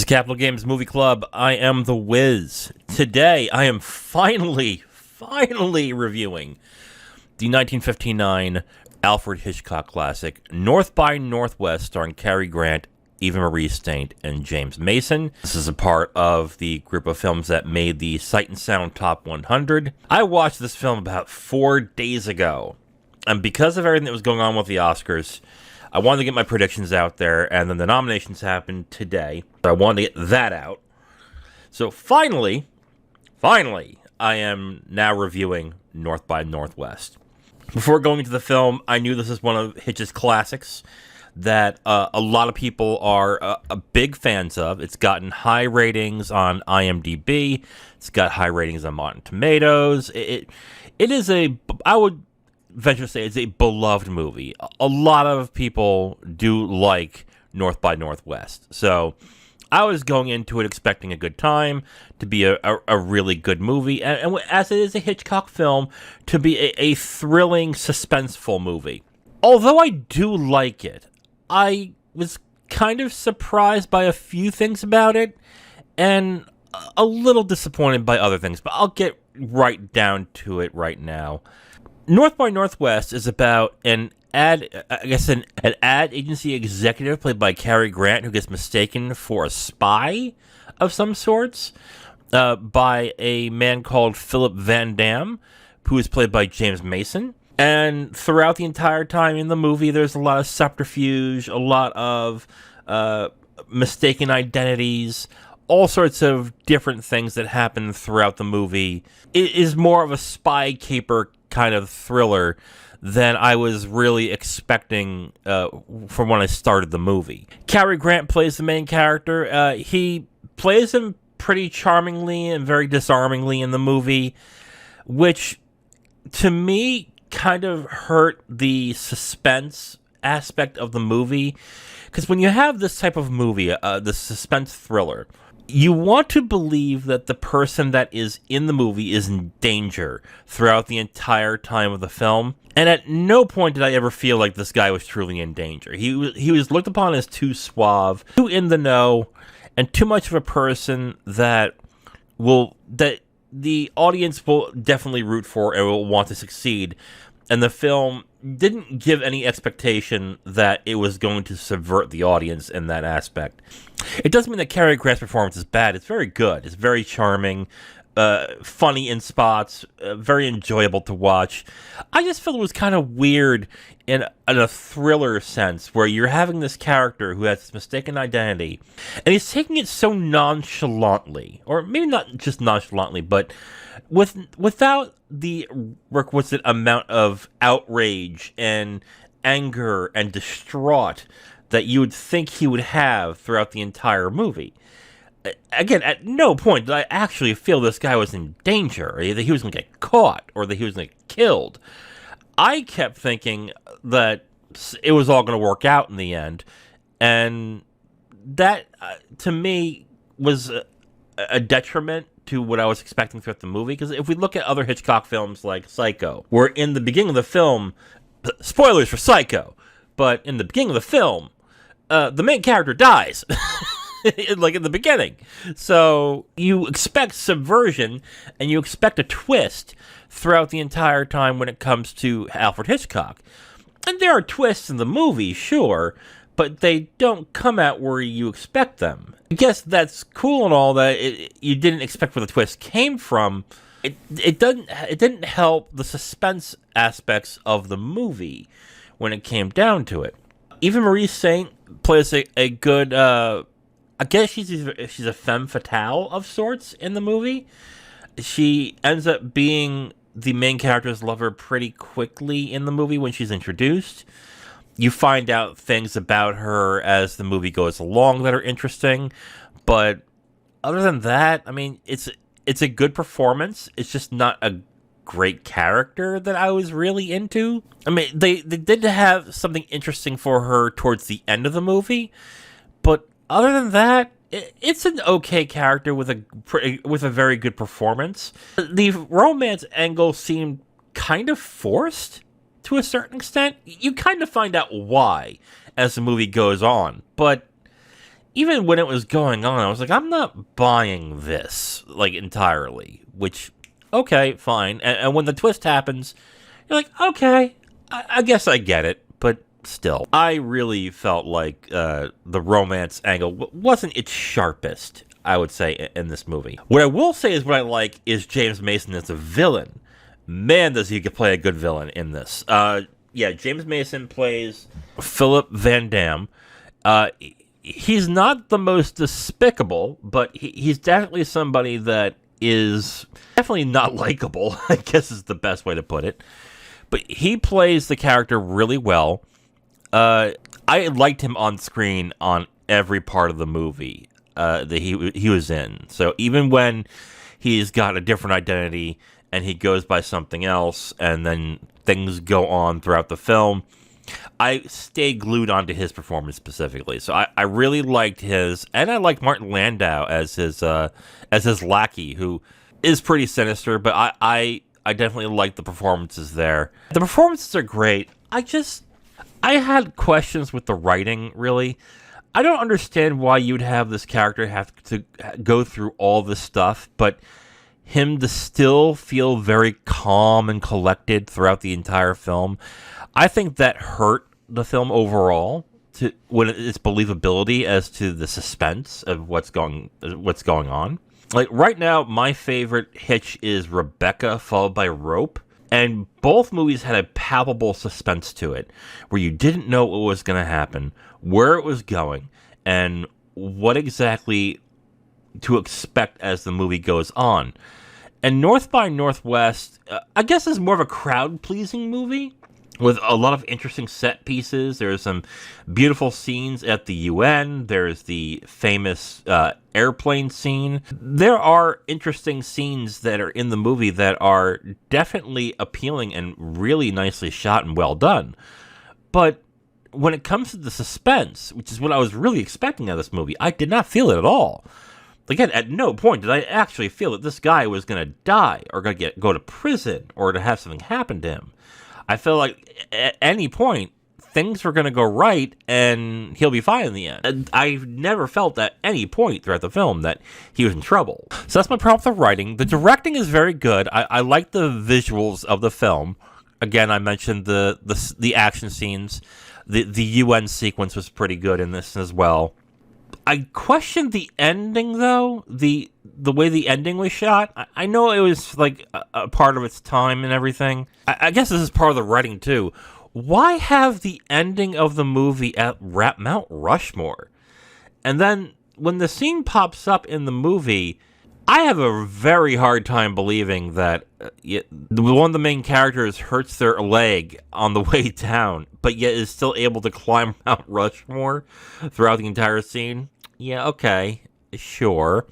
is Capital Games Movie Club. I am the Wiz. Today, I am finally reviewing the 1959 Alfred Hitchcock classic, North by Northwest, starring Cary Grant, Eva Marie Saint, and James Mason. This is a part of the group of films that made the Sight and Sound Top 100. I watched this film about 4 days ago, and because of everything that was going on with the Oscars, I wanted to get my predictions out there, and then the nominations happened today. So I wanted to get that out. So finally, I am now reviewing North by Northwest. Before going into the film, I knew this is one of Hitch's classics that a lot of people are big fans of. It's gotten high ratings on IMDb. It's got high ratings on Rotten Tomatoes. It is I would venture to say it's a beloved movie. A lot of people do like North by Northwest. So I was going into it expecting a good time, to be a really good movie, and as it is a Hitchcock film, to be a thrilling, suspenseful movie. Although I do like it, I was kind of surprised by a few things about it, and a little disappointed by other things, but I'll get right down to it right now. North by Northwest is about an ad agency executive played by Cary Grant who gets mistaken for a spy of some sorts by a man called Philip Van Damme, who is played by James Mason. And throughout the entire time in the movie, there's a lot of subterfuge, a lot of mistaken identities, all sorts of different things that happen throughout the movie. It is more of a spy caper kind of thriller than I was really expecting from when I started the movie. Cary Grant plays the main character. He plays him pretty charmingly and very disarmingly in the movie, which to me kind of hurt the suspense aspect of the movie. Because when you have this type of movie, the suspense thriller, you want to believe that the person that is in the movie is in danger throughout the entire time of the film. And at no point did I ever feel like this guy was truly in danger. He was looked upon as too suave, too in the know, and too much of a person that the audience will definitely root for and will want to succeed. And the film didn't give any expectation that it was going to subvert the audience in that aspect. It doesn't mean that Cary Grant's performance is bad. It's very good. It's very charming, funny in spots, very enjoyable to watch. I just felt it was kind of weird in a thriller sense, where you're having this character who has this mistaken identity, and he's taking it so nonchalantly, or maybe not just nonchalantly, but without the requisite amount of outrage and anger and distraught that you would think he would have throughout the entire movie. Again, at no point did I actually feel this guy was in danger, or that he was going to get caught, or that he was going to get killed. I kept thinking that it was all going to work out in the end, and that, to me, was a detriment to what I was expecting throughout the movie. Because if we look at other Hitchcock films like Psycho, where in the beginning of the film, spoilers for Psycho, but in the beginning of the film, the main character dies, like in the beginning. So you expect subversion, and you expect a twist throughout the entire time when it comes to Alfred Hitchcock. And there are twists in the movie, sure, but they don't come out where you expect them. I guess that's cool and all that you didn't expect where the twist came from. It didn't help the suspense aspects of the movie when it came down to it. Eva Marie Saint plays a good, I guess she's a femme fatale of sorts in the movie. She ends up being the main character's lover pretty quickly in the movie when she's introduced. You find out things about her as the movie goes along that are interesting, but other than that, I mean, it's a good performance. It's just not a great character that I was really into. I mean, they did have something interesting for her towards the end of the movie, but other than that, it's an okay character with a very good performance. The romance angle seemed kind of forced to a certain extent. You kind of find out why as the movie goes on, but even when it was going on, I was like, I'm not buying this, like, entirely. Which, okay, fine. And when the twist happens, you're like, okay, I guess I get it. But still, I really felt like the romance angle wasn't its sharpest, I would say, in this movie. What I will say is what I like is James Mason as a villain. Man, does he play a good villain in this. James Mason plays Philip Van Damme. He's not the most despicable, but he's definitely somebody that is definitely not likable, I guess is the best way to put it. But he plays the character really well. I liked him on screen on every part of the movie that he was in. So even when he's got a different identity and he goes by something else, and then things go on throughout the film, I stayed glued onto his performance specifically. So I really liked his, and I liked Martin Landau as his lackey, who is pretty sinister, but I definitely liked the performances there. The performances are great. I had questions with the writing, really. I don't understand why you'd have this character have to go through all this stuff, but him to still feel very calm and collected throughout the entire film. I think that hurt the film overall when its believability as to the suspense of what's going on. Like right now, my favorite Hitch is Rebecca, followed by Rope. And both movies had a palpable suspense to it, where you didn't know what was going to happen, where it was going, and what exactly to expect as the movie goes on. And North by Northwest, I guess, is more of a crowd-pleasing movie with a lot of interesting set pieces. There's some beautiful scenes at the UN. There's the famous airplane scene. There are interesting scenes that are in the movie that are definitely appealing and really nicely shot and well done. But when it comes to the suspense, which is what I was really expecting out of this movie, I did not feel it at all. Again, at no point did I actually feel that this guy was going to die or going to go to prison or to have something happen to him. I felt like at any point, things were going to go right and he'll be fine in the end. And I never felt at any point throughout the film that he was in trouble. So that's my problem with the writing. The directing is very good. I like the visuals of the film. Again, I mentioned the action scenes. The UN sequence was pretty good in this as well. I questioned the ending, though, the way the ending was shot. I know it was, like, a part of its time and everything. I guess this is part of the writing, too. Why have the ending of the movie at Mount Rushmore? And then, when the scene pops up in the movie, I have a very hard time believing that one of the main characters hurts their leg on the way down, but yet is still able to climb Mount Rushmore throughout the entire scene. Yeah, okay, sure.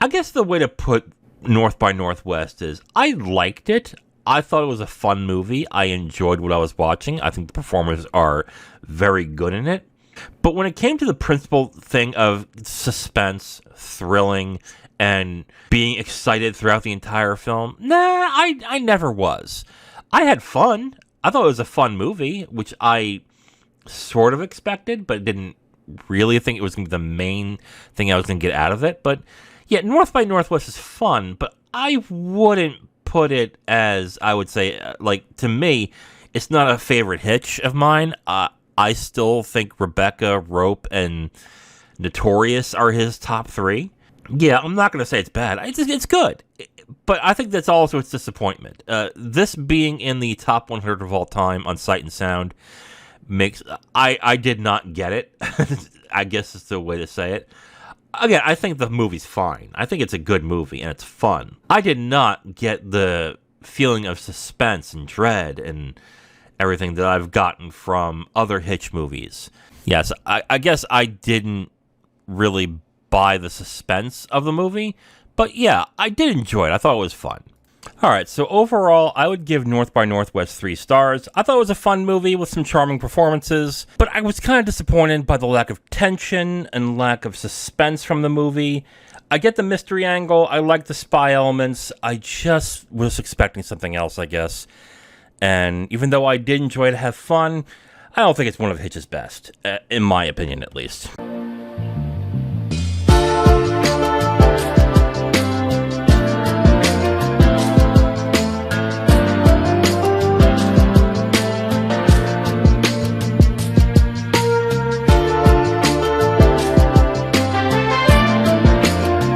I guess the way to put North by Northwest is I liked it. I thought it was a fun movie. I enjoyed what I was watching. I think the performers are very good in it. But when it came to the principal thing of suspense, thrilling, and being excited throughout the entire film, I never was. I had fun. I thought it was a fun movie, which I sort of expected, but didn't really think it was going to be the main thing I was going to get out of it. But yeah, North by Northwest is fun, but I wouldn't put it as, I would say, like, to me, it's not a favorite Hitch of mine. I still think Rebecca, Rope, and Notorious are his top three. Yeah, I'm not going to say it's bad. It's good. But I think that's also its disappointment. This being in the top 100 of all time on Sight and Sound makes... I did not get it. I guess is the way to say it. Again, I think the movie's fine. I think it's a good movie, and it's fun. I did not get the feeling of suspense and dread and everything that I've gotten from other Hitch movies. Yes, I guess I didn't really buy the suspense of the movie, but yeah, I did enjoy it. I thought it was fun. Alright, so overall, I would give North by Northwest 3 stars. I thought it was a fun movie with some charming performances, but I was kind of disappointed by the lack of tension and lack of suspense from the movie. I get the mystery angle, I like the spy elements, I just was expecting something else, I guess. And even though I did enjoy it, have fun, I don't think it's one of Hitch's best, in my opinion at least.